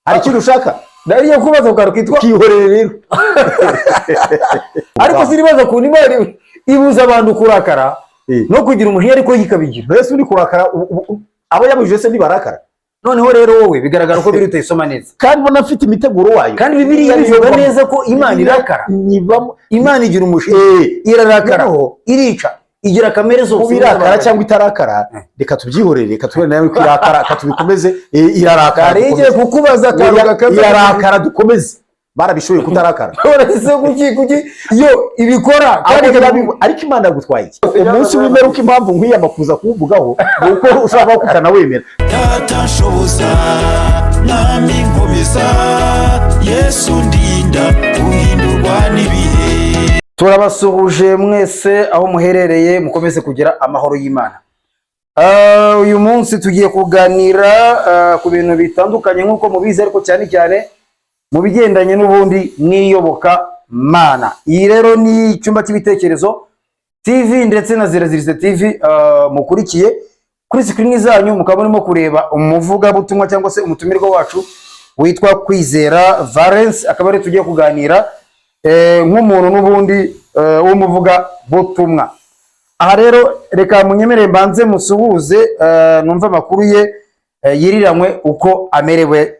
hari ikintu ushaka ndariye kubaza ukarukitwa kihorere rero ariko sinibaza ku Imana ibuza abantu kurakara no kugira umujinya ariko yikabigira mbese uri kurakara abo yabujije se nibarakara noneho rero wowe bigaragara ko biri utayisoma neza kandi mbona afite imiteguro wayo kandi Bibiliya bivuga neza ko Imana irakara Imana igira umujinya irarakara irica igira kamere zose ubirakara cyangwa itarakara reka tubyihorere reka tubone nawe kwirakara katubikomeze irarakara igiye kukubaza irarakara dukomeze barabishoboye kutarakara uretse kuki yo ibikora ariko Imana yagutwaye iki umunsi w'imperuka impamvu nkwiyamakuza kuvugaho nuko ushaka kutana wemera tatashoboza nami nkomeza Yesu ndinda uhindurwa n'ibihe. Turabasuhuje mwese aho muherereye mukomeze kugira amahoro y'Imana. Uyu munsi tugiye kuganira ku bintu bitandukanye nkuko mubizi ariko cyane cyane mu bigendanye n'ubundi n'iyoboka mana. Iyi rero ni icyumba cy'ibitekerezo TV ndetse na Zirazirize TV mukurikiye kuri screen zanyu mukaba murimo kureba umuvuga butumwa cyangwa se umutumirwa wacu witwa Kwizera Valence, akaba ari tugiye kuganira nk'umuntu n'ubundi w'umuvuga butumwa. Aha rero reka munyemerere mbanze musuhuze numva amakuru ye yiriranywe uko amerewe,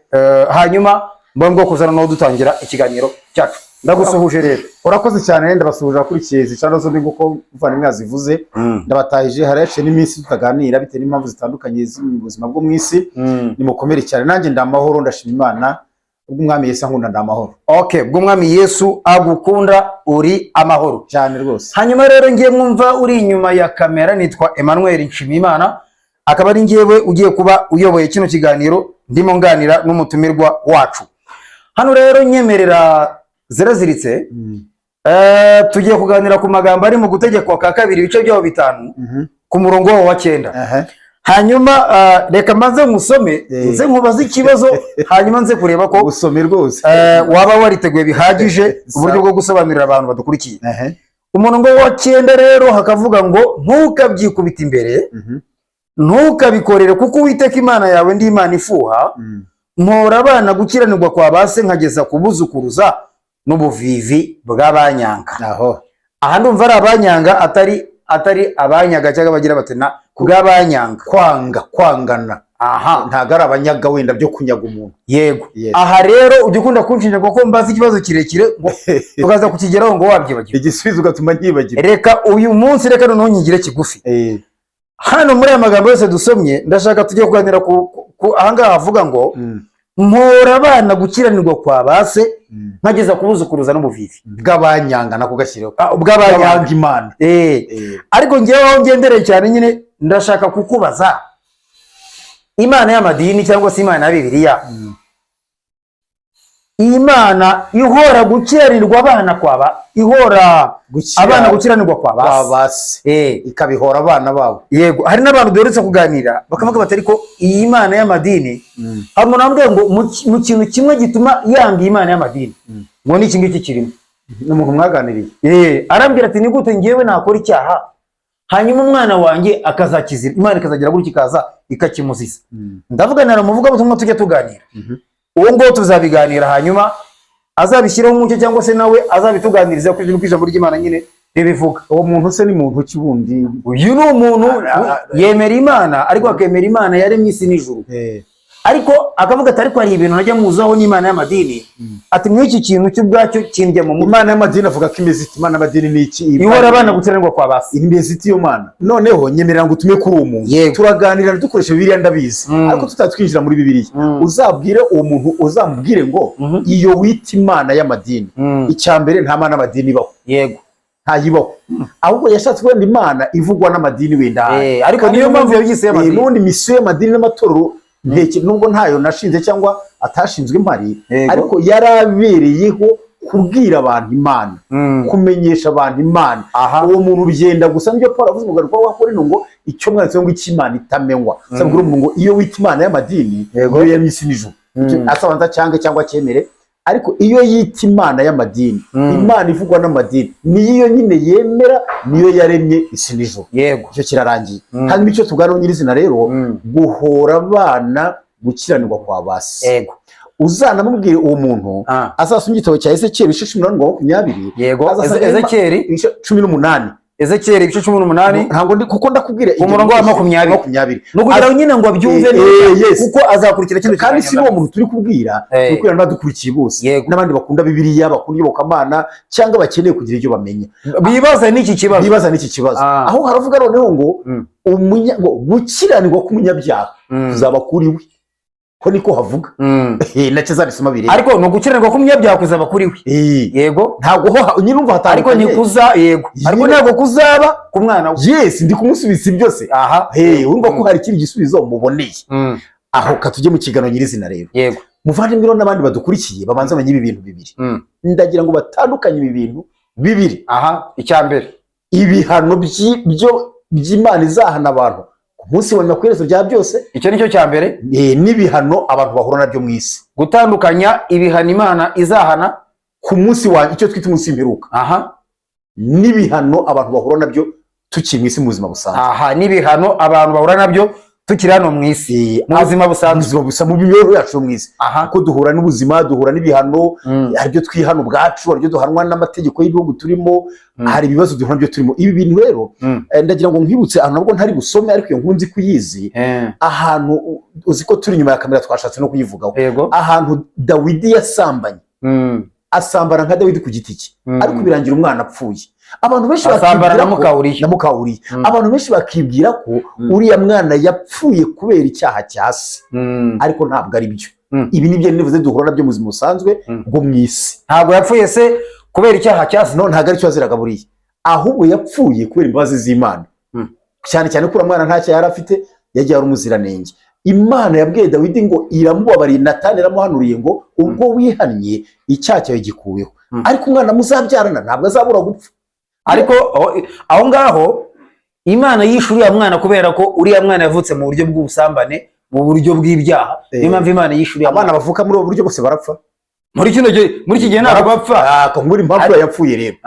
hanyuma mbongo kuzana no dutangira ikiganiro cyacu. Ndagusuhuje rero. Urakoze cyane ndabasuhuje akurikiye zicano zo nguko muvana mwazivuze ndabatahije harace n'iminsi tutaganira bite n'impamvu zitandukanye z'ubuzima bwo mwisi nimukomere cyane nanjye ndamahoro ndashima Imana ubwo umwami Yesu ankunda ndamahoro. Okay, ubwo umwami Yesu agukunda uri amahoro cyane rwose. Hanyuma rero ngiye mwumva uri inyuma ya kamera nitwa Emmanuel Nshimiyimana, akaba ari ngiyewe ugiye kuba uyoboye kino kiganiro ndimo nganira n'umutumirwa wacu. Hano rero nyemerera Ziraziritse tugiye kuganira ku magambo ari mu gutegekwa ka kabiri ibice byaho bitanu ku murongo wa 9. Hanyuma reka maze musome nze nkubaza ikibazo hanyuma nze kureba ko usome rwose waba wariteguye bihagije uburyo bwo gusobanurira abantu badukurikiye. Umurongo wa 9 rero hakavuga ngo ntukabyikubita imbere ntukabikorere kuko Uwiteka Imana yawe ndi Imana ifuha mpora abana gukiranirwa kwa base nkageza kubuzukuruza n'ubuvivi bw'abanyanga. Aha ndumva ari abanyanga atari abanyaga cyangwa bagira batena kubw'abanyanga kwangana. Ntago ari abanyaga wenda byo kunyaga umuntu. Yego. Aha rero ujye ukunda kunshinja kuko mbaza ikibazo kirekire ngo tukaza kukigeraho ngo wabyibagiwe igisubizo gatuma nyibagira. Reka uyu munsi reka noneho nyigire kigufi. Hano muri aya magambo yose dusomye ndashaka tujye kuganira ahangaha havuga ngo mpora abana gukiranirwa kwa base nkageza kubuzukuruza n'ubuvivi bw'abanyanga nako gashyiriho bw'abanyanga Imana. Ariko ngewe aho ngendereye cyane nyine ndashaka kukubaza Imana y'amadini cyangwa se Imana ya Bibiliya, Imana ihora gukiranirwa abana kwaba ihora abana gukiranirwa kwa base ikabihora abana babo. Yego, hari n'abantu doretse kuganira bakavuga batari ko iyi Imana y'amadini hari umuntu ambwiye ngo mu kintu kimwe gituma yanga Imana y'amadini ngo ni iki kirimo n'umuntu mwaganiriye arambwira ati ni gute ngewe nakora icyaha hanyuma umwana wanjye akazakizira Imana ikazagira gutya ikaza ikakimuziza. Ndavuga naramuvuga butumwa tujya tuganira uwo ngo tuzabiganira hanyuma azabishyiraho umucyo cyangwa se nawe azabituganiriza kuri ijambo ry'Imana nyine bivuga. Uwo muntu se ni muntu kibundi? Uyu ni umuntu yemera Imana ariko akemera Imana yaremye isi n'ijuru, ariko akavuga ati ariko hari ibintu najya muzaho n'Imana y'amadini ati mw'iki kintu cy'ubwacyo kindya mu Imana y'amadini avuga ko imeziti Imana y'amadini ni iki? Ihora abana gukiranirwa kwa base imeziti yo Mana. Noneho nyemerera ngo utume kuri uwo muntu turaganira dukoresha Bibiliya ndabizi ariko tutatwinjira muri Bibiliya. Uzabwire uwo muntu uzamubwire ngo iyo wita Imana y'amadini icyambere nta Mana y'amadini ibaho. Yego, ntayibaho ahubwo yashatse wenda Imana ivugwa n'amadini wenda ariko niyo mpamvu yabyise y'amadini n'undi misiyo y'amadini n'amatorero nubwo ntayo nashinze cyangwa atashinzwe impari ariko yarabereyeho kubwira abantu Imana kumenyesha abantu Imana. Uwo muntu ugenda gusa nibyo Paul avuze mu garuka wa Korinto ngo icyo mwanditse ngo Imana itamenywa sabwira umuntu ngo iyo wita Imana y'amadini iyo yamisi n'ijuru asabanza cyangwa cyemere, ariko iyo yita Imana y'amadini Imana ivugwa n'amadini niyo nyine yemera niyo yaremye isi n'ijuru. Yego, icyo kirarangiye. Hanyuma icyo tuganira nyirizina rero guhora abana gukiranirwa kwa base. Yego, uzanamubwire uwo muntu azasoma igitabo cya Ezekiyeli ibice 18:20. Yego, Ezekiyeli 18. Ezekiyeli ibice 18 ntabwo ndi kuko ndakubwira umurongo wa 20 no kugira nyine ngo abyumve neza kuko azakurikira kino kandi si uwo muntu turi kubwira n'abadukurikiye bose n'abandi bakunda Bibiliya bakunda iyobokamana cyangwa bakeneye kugira ibyo bamenya bibaza n'iki kibazo aho haravuga noneho ngo gukiranirwa k'umunyabyaha kuzaba kuri we ko niko havuga nacyo zabisoma bireba ariko no gukiranirwa k'umunyabyaha kuzaba kuri we yego ntabwo nyine umva ariko nikuza yego ariko ntabwo kuzaba ku mwana we yes ndi kumusubiza byose urumva ko hari ikindi gisubizo muboneye aho katujye mu kiganiro nyirizina rero yego muvandimwe n'abandi badukurikiye babanza bamenye ibi bintu bibiri ndagira ngo batandukanye ibi bintu bibiri icyambere ibihano by'Imana izahana abantu umunsi wa nyuma ku iherezo rya byose icyo nicyo cya mbere n'ibihano abantu bahura nabyo mu isi gutandukanya ibihano Imana izahana ku munsi wa icyo twita umunsi w'imperuka n'ibihano abantu bahura nabyo tukiri mu isi mu buzima busanzwe n'ibihano abantu bahura nabyo tukiri hano mu isi mu buzima busanzwe mu mibereho yacu mu isi kuko duhura n'ubuzima duhura n'ibihano hari ibyo twihana ubwacu hari ibyo duhanwa n'amategeko y'ibihugu turimo hari ibibazo duhura nabyo turimo ibi bintu rero ndagira ngo nkwibutse ahantu nabwo ntari busome ariko iyo nkuru nzi kuyizi ahantu uzi ko turi inyuma ya kamera twashatse no kuyivugaho ahantu Dawidi yasambanye asambana nka Dawidi ku giti cye ariko birangira umwana apfuye abantu benshi bakibwira na Mukawuriya abantu benshi bakibwira ko uriya mwana yapfuye kubera icyaha cya se ariko ntabwo ari byo ibi nibyo nivuze duhura nabyo mu buzima busanzwe bwo mu isi ntabwo yapfuye se kubera icyaha cya se ntabwo ari cyo aziraga buriya ahubwo yapfuye kubera imbabazi z'Imana cyane cyane ko uriya mwana nta cyaha yari afite yagiye ari umuziranenge Imana yabwiye Dawidi ngo iramubabariye Natani iramuhanuriye ngo ubwo wihannye icyaha cyawe gikuweho ariko umwana muzabyarana ntabwo azabura gupfa ariko aho ngaho Imana yishe uriya mwana kubera ko uriya mwana yavutse mu buryo bw'ubusambane mu buryo bw'ibyaha niyo mpamvu Imana yishe uriya abana bavuka muri ubu buryo bose barapfa muri iki gihe ntabwo bapfa muri impamvu yapfuye rero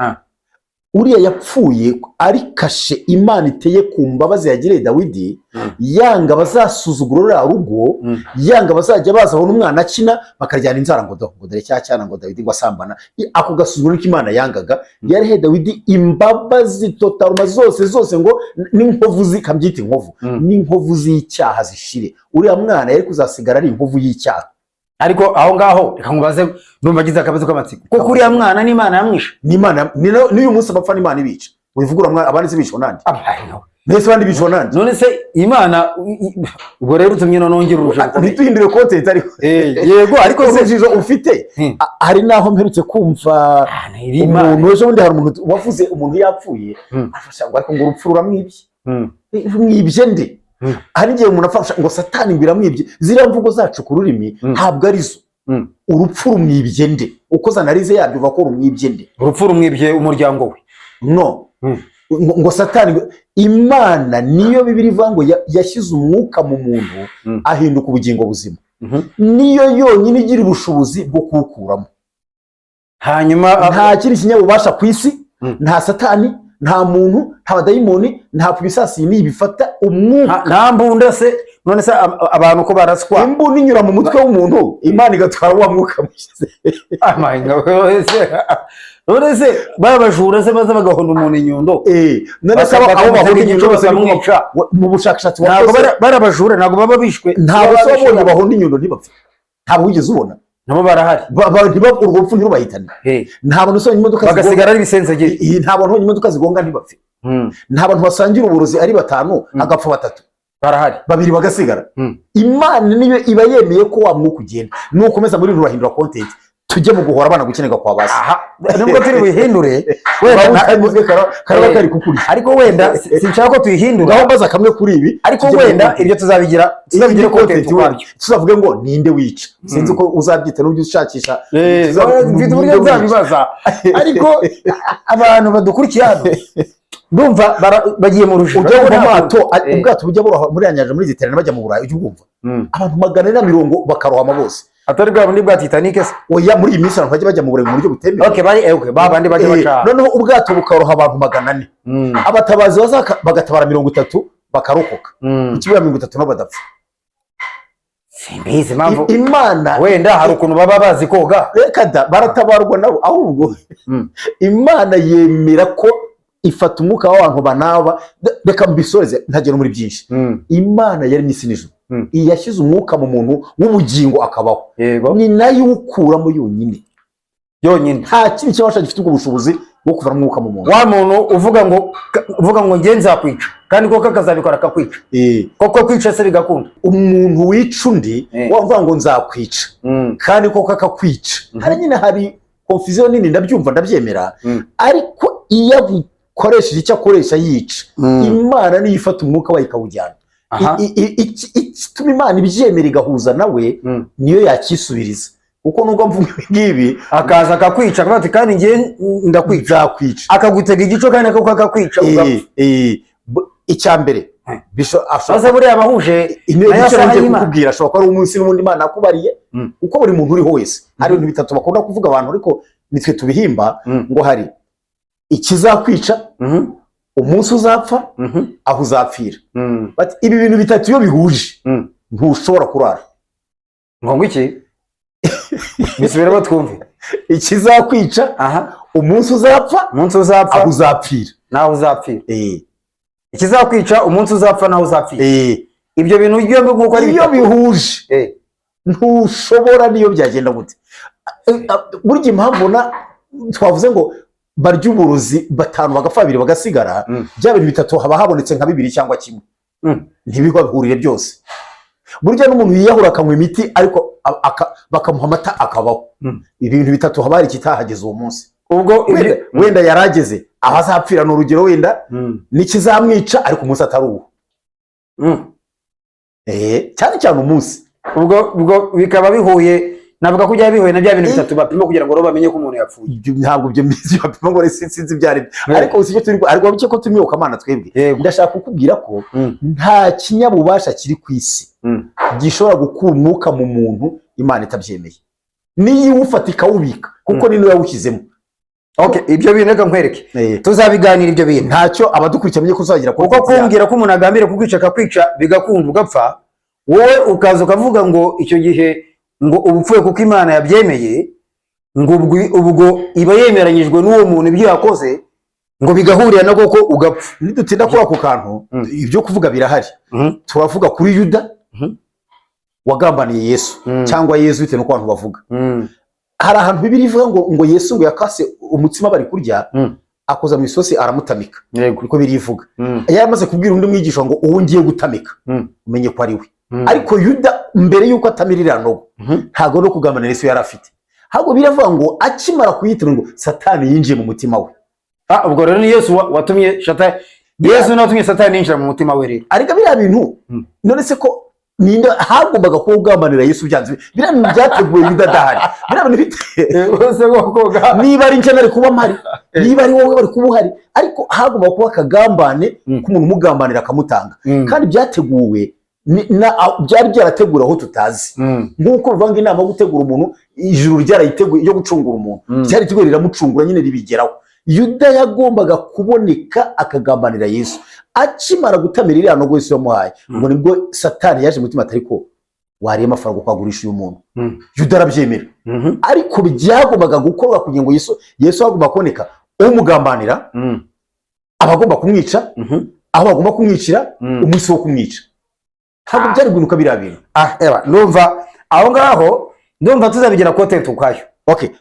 uriya yapfuye ari kashe Imana iteye ku mbabazi yagiriye Dawidi yanga bazasuzugura uriya rugo yanga bazajya baza aho n'umwana akina bakaryana inzara ngo dore cya cyana ngo Dawidi ngo asambana ako gasuzuguro ko Imana yangaga yarihe Dawidi imbabazi totaluma zose ngo n'inkovu zikabyita inkovu n'inkovu z'icyaha zishire uriya mwana yari kuzasigara ari inkovu y'icyaha ariko aho ngaho reka nkubaze numva agize akabazo k'amatsiko kuko uriya mwana n'Imana yamwishe n'uyu munsi bapfa n'Imana ibica wivugura mwana abandi zibishwa nande nese bandi bishwa nande none se Imana ubwo rero utumye nongera urushaho ntituhindure content ariko yego ariko se jijo ufite hari naho mperutse kumva umuntu ejo bundi hari umuntu wavuze umuntu yapfuye afasha ngo ariko ngo urupfu ruramwibye nde hari igihe umuntu afasha ngo Satani ngo iramwibye ziriya mvugo zacu ku rurimi ntabwo ari zo urupfu rumwibye nde uko zanarize yabyo uva ko rumwibye nde urupfu rumwibye umuryango we no ngo Satani Imana niyo Bibiliya ivuga ngo yashyize umwuka mu muntu ahinduka ubugingo buzima niyo yonyine igira ubushobozi bwo kuwukuramo hanyuma nta kindi kinyabubasha ku isi nta Satani nta muntu nta badayimoni nta puissance bifata umwuka nta mbunda se none se abantu ko baraswa imbunda inyura mu mutwe w'umuntu Imana igatwara wa mwuka mushize none se babajura se baza bagahonda umuntu inyundo none se aho bahonda inyundo bose mu bushakashatsi barabajura ntabwo baba bishwe ntabwo se wabonye bahonda inyundo ntibapfe ntabwo wigeze ubona nabo barahari urwo rupfu ntirubahitane nta bantu usanga imodoka bagasigara ari ibisenzegeri nta bantu imodoka zigonga ntibapfe nta bantu basangira uburozi ari 5 agapfa 3 barahari 2 bagasigara Imana niyo iba yemeye ko wa mwuka ugenda nukomeza muri rurahindura content tujye mu guhora abana gukenega kwa basi nubwo turi buhindure karaba kari kukuri ariko wenda sinshaka ko tuyihindura ngaho mbaza kamwe kuri ibi ariko wenda ibyo tuzabigira content wabyo tuzavuge ngo ninde wica sinzi ko uzabyita n'ubyo ushakisha mfite uburyo nzabibaza ariko abantu badukurikiye hano ndumva bagiye mu rujijo ubwato bujya buroha muri nyanja muri Ziterane bajya mu Burayi ujye ubwumva abantu 440 bakarohama bose atari bwa bundi bwa Titanic se oya muri iyi minsi abantu bajya mu Burayi mu buryo butemewe okay babandi bajya baca noneho ubwato bukaroha abantu 400 abatabazi bagatabara 30 bakarokoka ikibura 30 no badapfa simbizi impamvu Imana wenda hari ukuntu baba bazi koga, reka da baratabarwa nabo, ahubwo Imana yemera ko ifata umwuka w'abantu banaba. Reka mbisoreze ntagera muri byinshi. Imana yaremye isi n'ijuru, iyashyize umwuka mu muntu w'ubugingo akabaho, ni nayo ukuramo yonyine. Nta kintu cyabasha gifite ubwo bushobozi bwo kuvana umwuka mu muntu. Wa muntu uvuga ngo nge nzakwica kandi koko akazabikora akakwica, koko kwica se bigakunda. Umuntu wica undi wavuga ngo nzakwica kandi koko akakwica, hari nyine hari confusion nini, ndabyumva ndabyemera, ariko iyo akoresheje icyo akoresha yica, Imana niyo ifata umwuka wayo ikawujyana. Ituma Imana ibyemera igahuza nawe, niyo yakisubiriza. Kuko nubwo mvuga ngibi akaza akakwica akabati kandi ngiye ndakwica, akagutega igico kandi akakwica ugapfa. Icyambere asa buriya abahuje kukubwira ashobora ko ari umunsi n'ubundi Imana akubariye, kuko buri muntu uriho wese hari ibintu bitatu bakunda kuvuga abantu, ariko nitwe tubihimba, ngo hari ikizakwica, umunsi uzapfa, aho uzapfira. Ibi bintu bitatu iyo bihuje ntushobora kurara. Ngo iki bisubira batwumve, ikizakwica, umunsi uzapfa, aho uzapfira, naho uzapfira. Ikizakwica, umunsi uzapfa, naho uzapfira. Ibyo bintu byombi nk'uko ari iyo bihuje ntushobora niyo byagenda gute. Burya impamvu twavuze ngo barya uburozi batanu bagapfa babiri bagasigara, bya bintu bitatu haba habonetse nka bibiri cyangwa kimwe, ntibiba bihurire byose. Burya n'umuntu yiyahura akanywa imiti ariko bakamuha amata akabaho, ibintu bitatu haba hari ikitahageze uwo munsi. Ubwo wenda yarageze aho azapfira, ni urugero, wenda nikizamwica ariko umunsi atari uwo, cyane cyane umunsi. Ubwo bikaba bihuye, navuga ko byaba bihuye na bya bintu bitatu bapima kugira ngo bamenye ko umuntu yapfuye. Ntabwo ibyo mbizi bapima ngo sinzi byari, ariko usibye turi ariko bike ko turi Imana twebwe. Ndashaka kukubwira ko nta kinyabubasha kiri ku isi gishobora gukura umwuka mu muntu Imana itabyemeye, niyo iwufata ikawubika, kuko ni niyo yawushyizemo. Ibyo bintu reka nkwereke, tuzabiganira ibyo bintu. Ntacyo abadukurikira menye ko uzagira kuko kumbwira ko umuntu agambira kukwica akakwica bigakunda ugapfa, wowe ukaza ukavuga ngo icyo gihe ngo ubupfuye kuko Imana yabyemeye, ngo ubwo iba yemeranyijwe n'uwo muntu ibyo yakoze, ngo bigahurira na koko ugapfa. Nidutinda kuri ako kantu, ibyo kuvuga birahari. Turavuga kuri Yuda wagambaniye Yesu, cyangwa Yesu bitewe n'uko abantu bavuga. Hari ahantu Bibiliya ivuga ngo Yesu ngo yakase umutsima bari kurya, akoza mu isosi aramutamika, niko birivuga. Yaramaze kubwira undi mwigisha ngo uwo ngiye gutamika umenye ko ari we. Ariko Yuda mbere yuko atamirira nogo, ntago no kugambanira Yesu yari afite. Ahubwo biravuga ngo akimara kuyitira ngo Satani yinjiye mu mutima we. Ubwo rero ni Yesu watumye Satani, Yesu natumye Satani yinjira mu mutima we rero. Ariko biriya bintu none se ko ninde hagombaga ko ugambanira Yesu byanze, biriya bintu byateguwe Yuda adahari. Biriya bintu bite niba ari nkenere kuba mpari, niba ari wowe bari kuba uhari, ariko hagomba kuba akagambane k'umuntu umugambanira akamutanga, kandi byateguwe byari byarategura aho tutazi. Nk'uko bivanga inama yo gutegura umuntu, ijuru ryarayiteguye yo gucungura umuntu, cyari teguye riramucungura nyine ribigeraho. Yuda yagombaga kuboneka akagambanira Yesu. Akimara gutamira iriya nogo Yesu yamuhaye, ngo nibwo Satani yaje mutima atari ko wariye amafaranga kwagurisha uyu muntu. Yuda arabyemera, ariko byagombaga gukorwa kugira ngo Yesu agomba kuboneka umugambanira, abagomba kumwica, aho bagomba kumwicira, umunsi wo kumwica. Ntabwo byari gunuka biriya bintu. Ndumva aho ngaho, ndumva tuzabigira content ukwayo.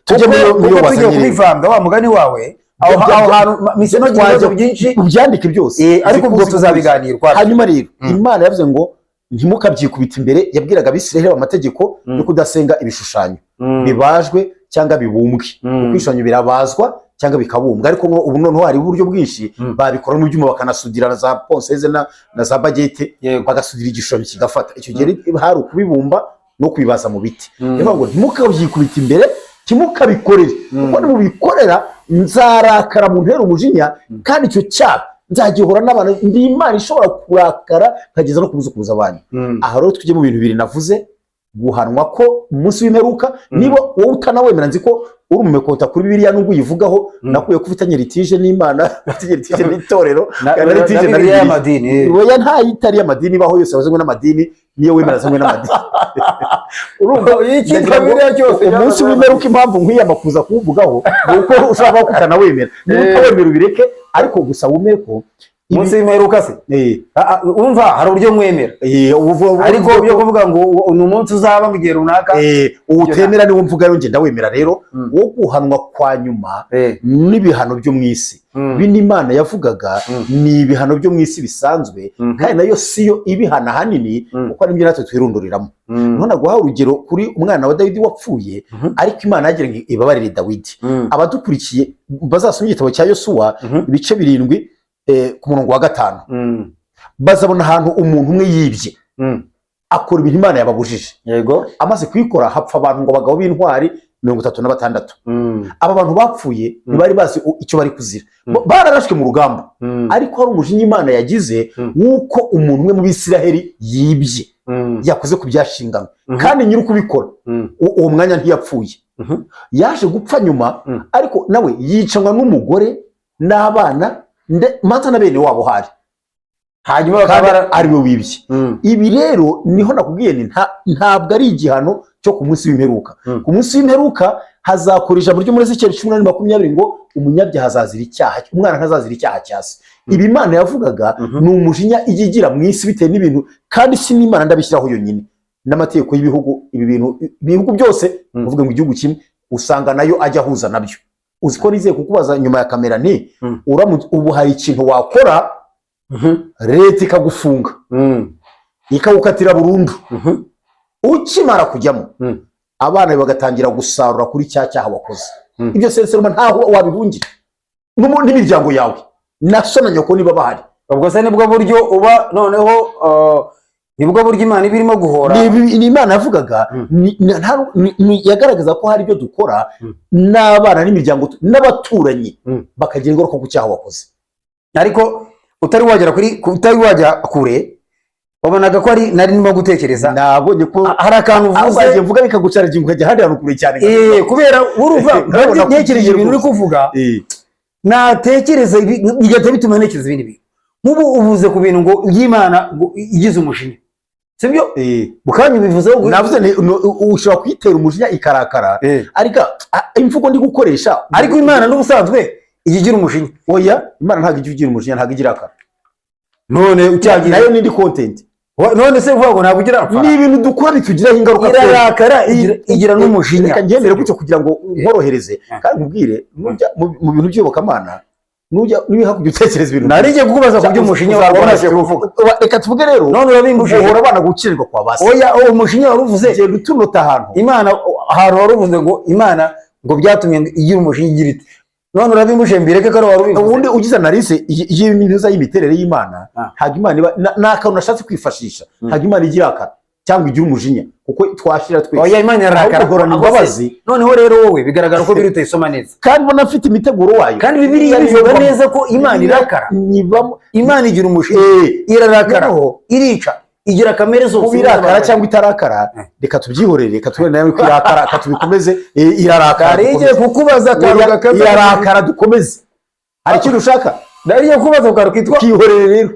Tujye mu yo kubivanga wa mugani wawe, aho hantu misino gihe byinshi ubyandike byose, ariko ubwo tuzabiganirwa. Hanyuma rero Imana yavuze ngo ntimukabyikubita imbere, yabwiraga Abisirayeli amategeko yo kudasenga ibishushanyo bibajwe cyangwa bibumbwe. Ibishushanyo birabazwa cyangwa bikabumbwa, ariko ubu noneho hari uburyo bwinshi babikora mu byuma, bakanasudira na za ponseze na za bagete, bagasudira igishushanyo kigafata. Icyo gihe hari ukubibumba no kubibaza mu biti. Niyo ngo ntimukabyikubita imbere, ntimukabikorere, kuko nimubikorera nzarakara mu ntera umujinya, kandi icyo cyaha nzagihora n'abantu. Ndi Imana ishobora kurakara nkageza no kubuza abanyu. Aha rero tujye mu bintu bibiri navuze guhanwa ko umunsi w'imperuka niba wowe utanawemera nzi ko uri umumekota kuri Bibiliya nubwo uyivugaho nakuye ko ufitanye litije n'Imana ufitanye litije n'itorero na litije na y'amadini oya nta yitari y'amadini ibaho yose wazengwe n'amadini niyo wemera zengwe n'amadini urumva iki Bibiliya cyose umunsi w'imperuka impamvu nkwiyamakuza kuvugaho nuko ushaka kutanawemera niba utawemera ubireke ariko gusa wumere ko umunsi w'imperuka se umva hari uburyo mwemera ariko byo kuvuga ngo ni umunsi uzaba mu gihe runaka utemera niwo mvuga rero ngenda wemera rero wo guhanwa kwa nyuma n'ibihano byo mu isi bino Imana yavugaga ni ibihano byo mu isi bisanzwe kandi nayo siyo ibihana hanini kuko ari byo natwe twirunduriramo none guha urugero kuri umwana wa Dawidi wapfuye ariko Imana yagira ngo ibabarire Dawidi abadukurikiye bazasoma igitabo cya Yosuwa ibice 7 ku murongo wa 5 bazabona ahantu umuntu umwe yibye akora ibintu Imana yababujije yego amaze kwikora hapfa abantu ngo abagabo b'intwari 36 aba bantu bapfuye ntibari bazi icyo bari kuzira bararashwe mu rugamba ariko hari umujinya Imana yagize wuko umuntu umwe mu Bisiraheli yibye yakoze ku byashingano kandi nyiri kubikora uwo mwanya ntiyapfuye yaje gupfa nyuma ariko nawe yicanwa n'umugore n'abana manza na bene wabo hari hanyuma bakaba ari we wibye ibi rero niho nakubwiye ni ntabwo ari igihano cyo ku munsi w'imperuka ku munsi w'imperuka hazakora ijambo ryo muri Ezekiel 18:20 ngo umunyabyaha azazira icyaha umwana ntazazira icyaha cyase ibi Imana yavugaga ni umujinya igigira mu isi bitewe n'ibintu kandi si n'Imana ndabishyiraho yonyine n'amategeko y'ibihugu ibi bintu ibihugu byose uvuga ngo igihugu kimwe usanga nayo ajya ahuza nabyo uziko nizeye kukubaza nyuma ya kamera nti ubu hari ikintu wakora leta ikagufunga ikawukatira burundu ukimara kujyamo abana bagatangira gusarura kuri cya cyaha wakoze ibyo senseruma ntaho wabihungira n'imiryango yawe naso na nyoko niba bahari ubwo se nibwo buryo uba noneho nibwo buryo Imana ibirimo guhora ni Imana yavugaga yagaragaza ko hari ibyo dukora n'abana n'imiryango n'abaturanyi bakagira ingaruka ku cyaha wakoze ariko utari wajya kure wabonaga ko ari nari nimo gutekereza nabonye ko hari akantu uvuze mvuga bikagucara ingingo ukajya handi hantu kure cyane kubera uruva ntekereje ibintu uri kuvuga natekereza bigahita bituma ntekereza ibindi bintu nk'ubu uvuze ku bintu ngo y'Imana igize umujinya sibyo bukanya bivuze navuze ushobora kwitera umujinya ikarakara ariko imvugo ndi gukoresha ariko Imana n'ubusanzwe igira umujinya oya Imana ntabwo igira umujinya ntabwo igira akara none ucyagira nayo nindi content none se vuga ngo ntabwo ugira apfa ni ibintu dukora bitugiraho ingaruka irarakara igira n'umujinya reka ngendere gutyo kugira ngo nkorohereze kandi nkubwire nujya mu bintu by'Iyobokamana nujya niba kujya utekereza ibintu narije kukubaza ku by'umushinya wabonase kuvuga reka tuvuge rero none urabimbuje uhora bana gukirirwa kwa base oya uwo mushinya waruvuze je gutunota ahantu Imana ahantu waruvuze ngo Imana ngo byatumye igira umushinya igira ite none urabimbuje mbireke ko warubivuze ubundi ugize analyse y'ibintu y'imiterere y'Imana ntabwo Imana naka unashatse kwifashisha ntabwo Imana igira akara cyangwa igira umujinya kuko twashira twese oya Imana yarakara guhorana imbabazi noneho rero wowe bigaragara ko biri utayisoma neza kandi ubona afite imiteguro wayo kandi Bibiliya bivuga neza ko Imana irakara Imana igira umujinya irarakara irica igira kamere zose ubirakara cyangwa itarakara reka tubyihorere reka tubone nawe kwirakara reka tubikomeze irarakara arigiye kukubaza akaruga irarakara dukomeze hari ikintu ushaka nariye kubaza ukaruka kitwa kwihorere rero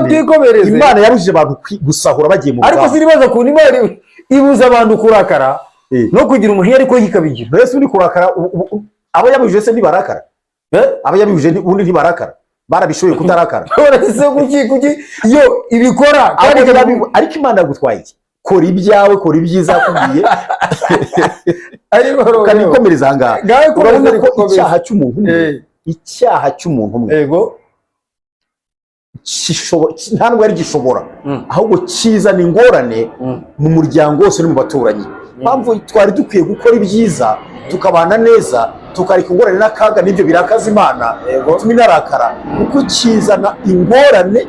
twikomereze Imana yabujije abantu gusahura bagiye mu rugamba ariko siribaza ku Imana ibuza abantu kurakara no kugira umujinya ariko yikabigira mbese uri kurakara abo yabujije se ntibarakara abo yabujije ubundi ntibarakara barabishoboye kutarakara uretse kuki yo ibikora ariko Imana yagutwaye iki kora ibyawe kora ibyiza yakubwiye ariko kanikomereza ahangaha urabona ko icyaha cy'umuntu umwe yego ntabwo ari gishobora ahubwo kizana ingorane mu muryango wose no mu baturanyi mpamvu twari dukwiye gukora ibyiza tukabana neza tukareka ingorane n'akaga n'ibyo birakaza Imana bituma inarakara kuko kizana ingorane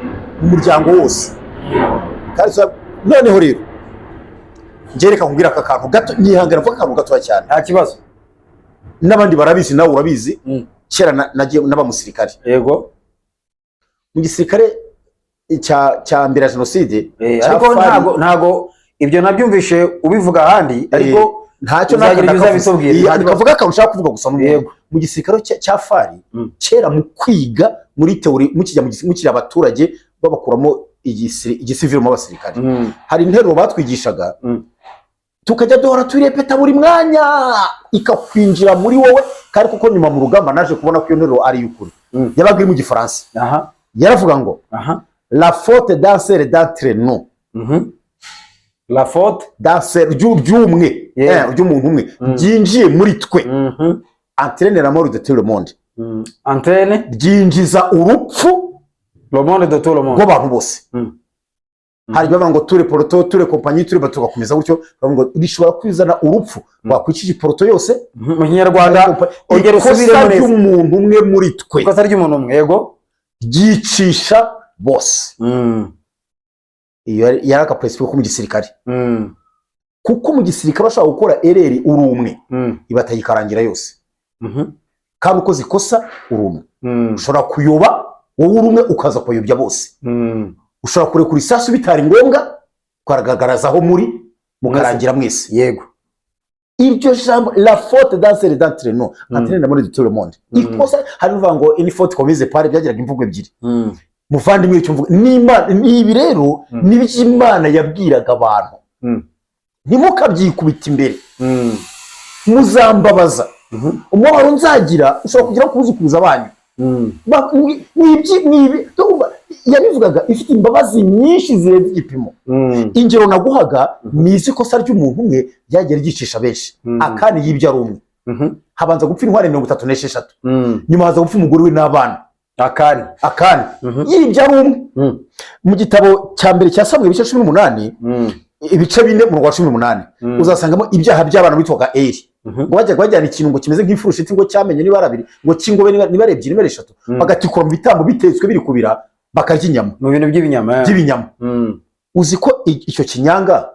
mu muryango wose noneho rero ngereka nkubwira aka kantu gato nyihangana vuga akantu gatoya cyane nta kibazo n'abandi barabizi nawe urabizi kera nagiye n'abamusirikare yego mu gisirikare cya mbere ya jenoside ariko ntago ibyo nabyumvishe ubivuga ahandi ariko ntacyo nakavuga akantu ushaka kuvuga gusa mu gisirikare cya fari kera mu kwiga muri teori mukijya abaturage babakuramo igisivili mu basirikare hari interuro batwigishaga tukajya duhora turepeta buri mwanya ikakwinjira muri wowe kandi kuko nyuma mu rugamba naje kubona ko iyo nteruro ari y'ukuri yabaga iri mu gifaransa yaravuga ngo la faute d'un seul d'entre nous la faute d'un seul ry'umwe ry'umuntu umwe byinjiye muri twe entraîne la mort de tout le monde entraîne ryinjiza urupfu le monde de tout le monde rw'abantu bose hari bavuga ngo ture poroto ture kompanyi ture batugakomeza gutyo bavuga ngo rishobora kwizana urupfu wakwikije poroto yose mu Kinyarwanda ongera usubire neza umuntu umwe muri twe ikosa ry'umuntu umwe yego ryicisha bose iyo yaraka principe ko mu gisirikare kuko mu gisirikare bashaka gukora ereri uri umwe ibatayikarangira yose kandi uko zikosa uri umwe ushobora kuyoba wowe uri umwe ukaza kuyobya bose ushobora kurekura isasu bitari ngombwa kwaragaragaza aho muri mukarangira mwese yego iryo jambo la faute d'un seul d'entre nous entraîne la mort de tout le monde ikosa hari uvuga ngo une faute commise par byagiraga imvugo ebyiri muvandimwe icyo mvuga n'Imana nibi rero nibiki Imana yabwiraga abantu ntimukabyikubita imbere muzambabaza umubabaro nzagira ushobora kugira kubuzukuza abanyu yabivugaga ifite imbabazi nyinshi zirenze igipimo ingero naguhaga ni izi kosa ry'umuntu umwe ryagera ryicisha benshi akani yibyo ari umwe habanza gupfa intwari 36 nyuma haza gupfa umugore we n'abana akani yibyo ari umwe mu gitabo cya mbere cya Samuel ibice 18 ibice 4 mu rwa 18 uzasangamo ibyaha by'abana bitwaga Eli ngo bajyana ikintu ngo kimeze nk'ifurushiti ngo cyamenye niba arabiri ngo kingobe niba ari ebyiri niba ari eshatu bagatikura mu bitambo bitetswe biri kubira bakarya inyama mu bintu by'ibinyama uzi ko icyo kinyanga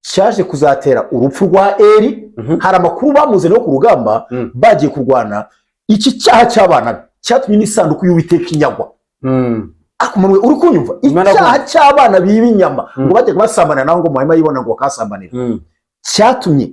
cyaje kuzatera urupfu rwa Eli hari amakuru bamuze no ku rugamba bagiye kurwana iki cyaha cy'abana cyatumye n'isanduku y'Uwiteka inyagwa akumanwe uri kunyumva icyaha cy'abana biba inyama ngo bajye basambana naho ngo muhema yibona ngo kasambanira cyatumye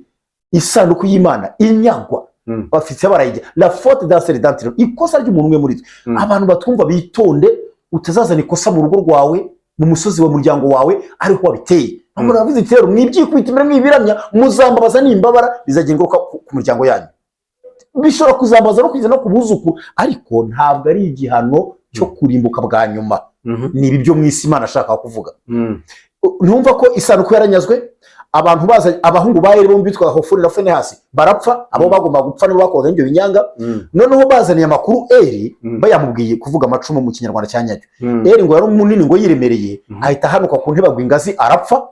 isanduku y'Imana inyagwa bafite barayijya la faute d'un seul d'entre nous ikosa ry'umuntu umwe muri twe abantu batumva bitonde utazazana ikosa mu rugo rwawe mu musozi wa muryango wawe ariho wabiteye ntabwo navuze itero mwibyikubita imbere mwibiramya muzambabaza n'imbabara bizagira ingaruka ku muryango yanyu bishobora kuzambaza no kwiza no kubuzukuru ariko ntabwo ari igihano cyo kurimbuka bwa nyuma ni ibi byo mwisi Imana ashaka kuvuga ntumva ko isanduku yaranyazwe abantu baza abahungu ba Eli bombi bitwa Hofuni na Finehasi barapfa abo bagomba gupfa nibo bakoze ibyo binyanga noneho bazaniye amakuru Eli bayamubwiye kuvuga amacumu mu Kinyarwanda cya nyacyo Eli ngo yari umunini ngo yiremereye ahita hanuka ku ntebe gwingazi arapfa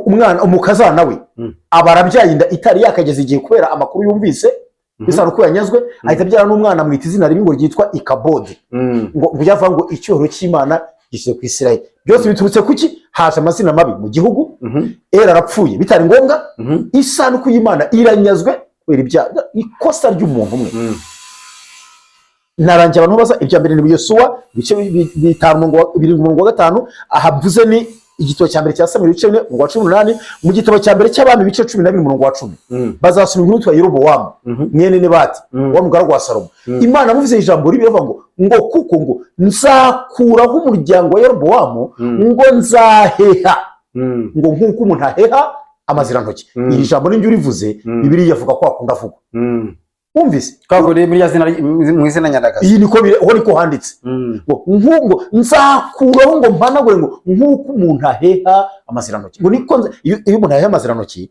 umwana umukazana we abarabyaye inda itari yakageze igihe kubera amakuru yumvise isanduku yanyazwe ahita abyara n'umwana mwita izina ribi ngo ryitwa Ikabodi ngo yava ngo icyoro cy'Imana gishyizwe ku Isirayeli byose biturutse kuki haje amazina mabi mu gihugu Eli arapfuye bitari ngombwa isanduku y'Imana iranyazwe kubera ibyaha ikosa ry'umuntu umwe narangiye abantu baza ibya mbere ni Yosuwa bice 5:5 ahavuze ni igitabo cya mbere cya Samuel ibice 4:18 mu gitabo cya mbere cy'abami ibice 12:10 bazasoma inkuru twa Yerobowamu mwene Nebati wa mugaragu wa Salomo Imana muvuze ijambo ribi bavuga ngo kuko ngo nzakuraho umuryango wa Yerobowamu ngo nzaheha ngo nkuko umuntu aheha amazirantoki iri jambo ninjye urivuze Bibiliya yavuga ko akunda avuga umvise kakore muri yazina mu izina nyandagazi iyi niko ho niko handitse ngo nzakuraho ngo mpanagure ngo nkuko umuntu aheha amazirantoki ngo niko iyo umuntu aheha amazirantoki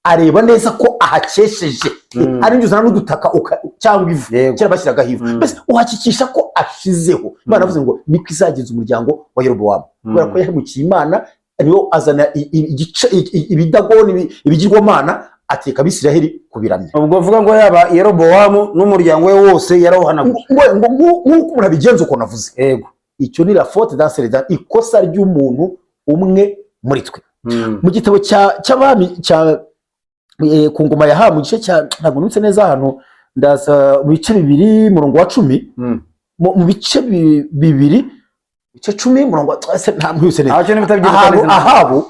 areba neza ko ahakesheje ari njuzana n'udutaka cyangwa ivu cyera bashyiraga hivu bese uhakikisha ko ashizeho Imana avuze ngo niko izagenza umuryango wa Yerobowamu kubera ko yahemukiye Imana niyo azana ibidagoni ibigirwamana ateka Abisiraheli kubiramya ubwo vuga ngo yaba Yerobowamu n'umuryango we wose yarawuhanaguye ngo nkuko umuntu abigenza uko navuze yego icyo ni la faute d'un seul d'entre ikosa ry'umuntu umwe muri twe mu gitabo cy'abami cya ku ngoma ya Hamu gice cya ntabwo nutse neza hano ndaza mu bice 2 murongo wa 10 mu bice 2 icyo 10 murongo twese nta mwese neza cyo nibitabye Ahabu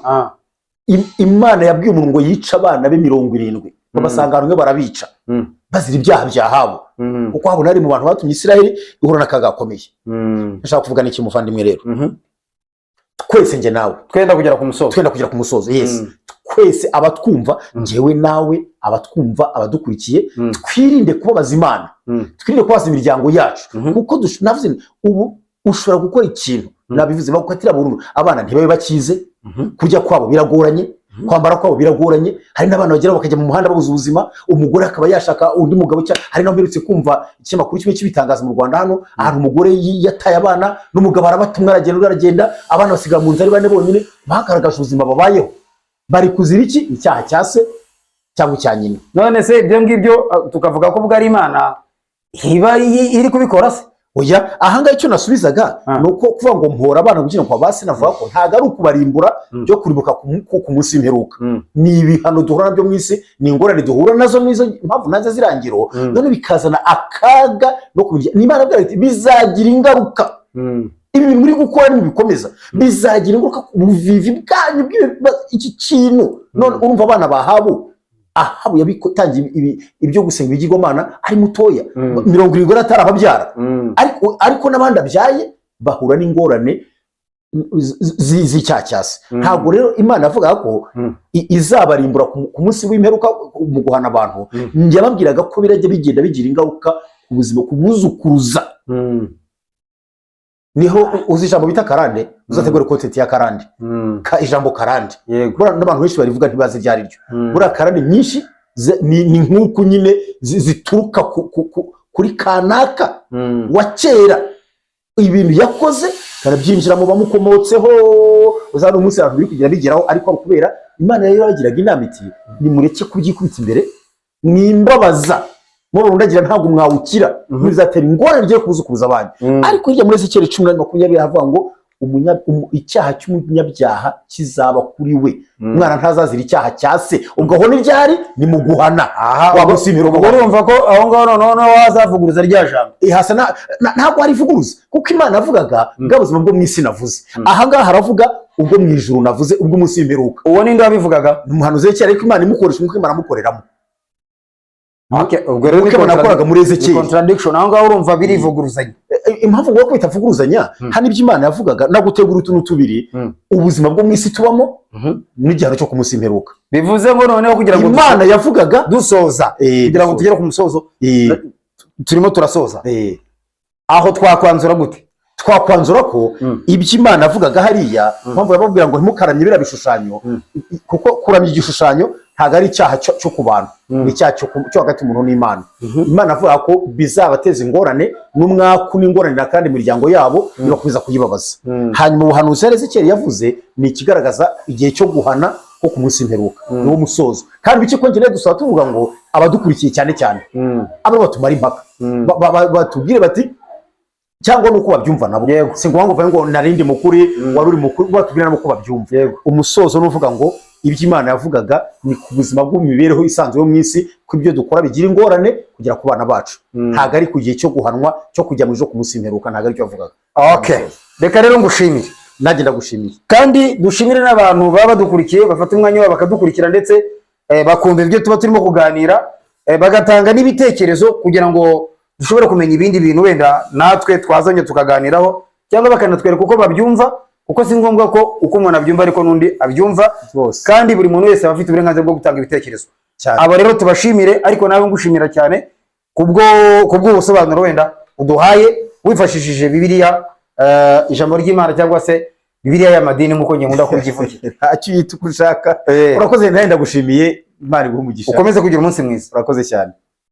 Imana yabwiye umuntu ngo yica abana be 70 babasanga bamwe barabica bazira ibyaha bya Ahabu kuko Ahabu nari mu bantu batumye Isiraheli ihura n'akagakomeye ndashaka kuvuga n'iki muvandimwe rero twese nge nawe twenda kugera ku musozo yes twese abatwumva ngewe nawe abatwumva abadukurikiye twirinde kubabaza Imana twirinde kubabaza imiryango yacu kuko navuze ubu ushobora gukora ikintu nabivuze bakatira burundu abana ntibabe bakize kujya kwabo biragoranye kwambara kwabo biragoranye hari n'abana bagera bakajya mu muhanda babuza ubuzima umugore akaba yashaka undi mugabo cyane hari naho mberutse kumva ikinyamakuru kimwe kibitangaza mu Rwanda hano ahantu umugore yataye abana n'umugabo arabatumwa aragenda abana basigara mu nzu ari bane bonyine bagaragaje ubuzima babayeho bari kuzira iki icyaha cya se cyangwa cya nyina none se ibyo ngibyo tukavuga ko bwari Imana iba iri kubikora se oya ahanga icyo nasubizaga nuko kuvuga ngo mpora abana gukina kwa basi navuga ko ntago ari ukubarimbura byo kuribuka ku munsi w'imperuka ni ibihano duhura nabyo mu isi ni ingorane duhura nazo nizo impamvu nazo zirangiro none bikazana akaga no kubijya n'Imana bwira iti bizagira ingaruka ibi bintu muri gukora nibikomeza bizagira ingaruka ku buvivi bwanyu iki kintu none urumva abana bahabu Ahabu yabitangiye ibyo gusenga ibigirwamana ari mutoya 70 atarababyara ariko n'abandi abyaye bahura n'ingorane z'icyacyase ntabwo rero Imana avuga ko izabarimbura ku munsi w'imperuka mu guhana abantu yababwiraga ko birajya bigenda bigira ingaruka ku buzima kubuzukuruza niho uzi ijambo bita karande uzategura content ya karande ijambo karande bura n'abantu benshi barivuga ntibazi byari ryo bura karande nyinshi ni nkuko nyine zituruka kuri kanaka wa kera ibintu yakoze karabyinjira mu bamukomotseho uzana umunsi abantu biri kugira bigeraho ariko kubera Imana rero yagiraga inama iti nimureke kubyikubita imbere mwimbabaza murundagira ntabwo mwawukira bizatera ingorane ryo kubuzukuruza abantu ariko hirya muri Ezekiyeli 10:20 havuga ngo icyaha cy'umunyabyaha kizaba kuri we umwana ntazazira icyaha cya se ubwo ho n'iryari ni mu guhana wagusimira urumva ko aho ngaho noneho wazavuguruza rya jambo ihasa ntabwo ari vuguruza kuko Imana avugaga bw'ubuzima bwo mu isi navuze aha ngaha haravuga ubwo mu ijuru navuze ubwo umunsi w'imperuka uwo ninde wabivugaga umuhanuzi Ezekiyeli ariko Imana imukoresha nk'uko Imana amukoreramo ubwo rero uko nakoraga muri Ezekiyeli contradiction aho ngaho urumva birivuguruzanya impamvu ngo kwita vuguruzanya hani ibyo Imana yavugaga nagutegura utuntu tubiri ubuzima bwo mu isi tubamo n'igihano cyo kumunsi imperuka bivuze ngo noneho kugira ngo Imana yavugaga dusoza kugira ngo tugere ku musozo turimo turasoza aho twakwanzura gute twakwanzura ko ibyo Imana yavugaga hariya mpamvu yababwira ngo ntimukaramye bira bishushanyo kuko kuramya igishushanyo ntago ari icyaha cyo ku bantu ni icyaha cyo hagati umuntu n'Imana Imana avuga ko bizabateza ingorane n'umwaku n'ingorane kandi imiryango yabo ibakomeza kuyibabaza hanyuma ubuhanuzi Ezekiyeli yavuze ni ikigaragaza igihe cyo guhana ko ku munsi imperuka niwo musozo kandi biki kongera dusaba tuvuga ngo abadukurikiye cyane abo batumara impaka batubwire bati cyangwa nuko babyumva nabo si ngombwa ngo narindi mukuri wari uri mukuru batubwira nuko babyumva umusozo nuvuga ngo ibyo Imana yavugaga ni ku buzima bw'imibereho isanzwe yo mu isi ko ibyo dukora bigira ingorane kugera ku bana bacu ntago ari ku gihe cyo guhanwa cyo kujya mu ku munsi imperuka ntago ari cyo yavugaga reka rero ngushimire nanjye ndagushimiye kandi dushimire n'abantu baba badukurikiye bafata umwanya wabo bakadukurikira ndetse bakumva ibyo tuba turimo kuganira bagatanga n'ibitekerezo kugira ngo dushobore kumenya ibindi bintu wenda natwe twazanye tukaganiraho cyangwa bakanatwereka uko babyumva kuko si ngombwa ko uko umuntu abyumva ariko n'undi abyumva kandi buri muntu wese aba afite uburenganzira bwo gutanga ibitekerezo aba rero tubashimire ariko nawe ngushimira cyane kubwo ubusobanuro wenda uduhaye wifashishije Bibiliya ijambo ry'Imana cyangwa se Bibiliya y'amadini nk'uko njye nkunda kubyivugira ntacyo yita uko ushaka urakoze nawe ndagushimiye Imana iguhe umugisha ukomeze kugira umunsi mwiza urakoze cyane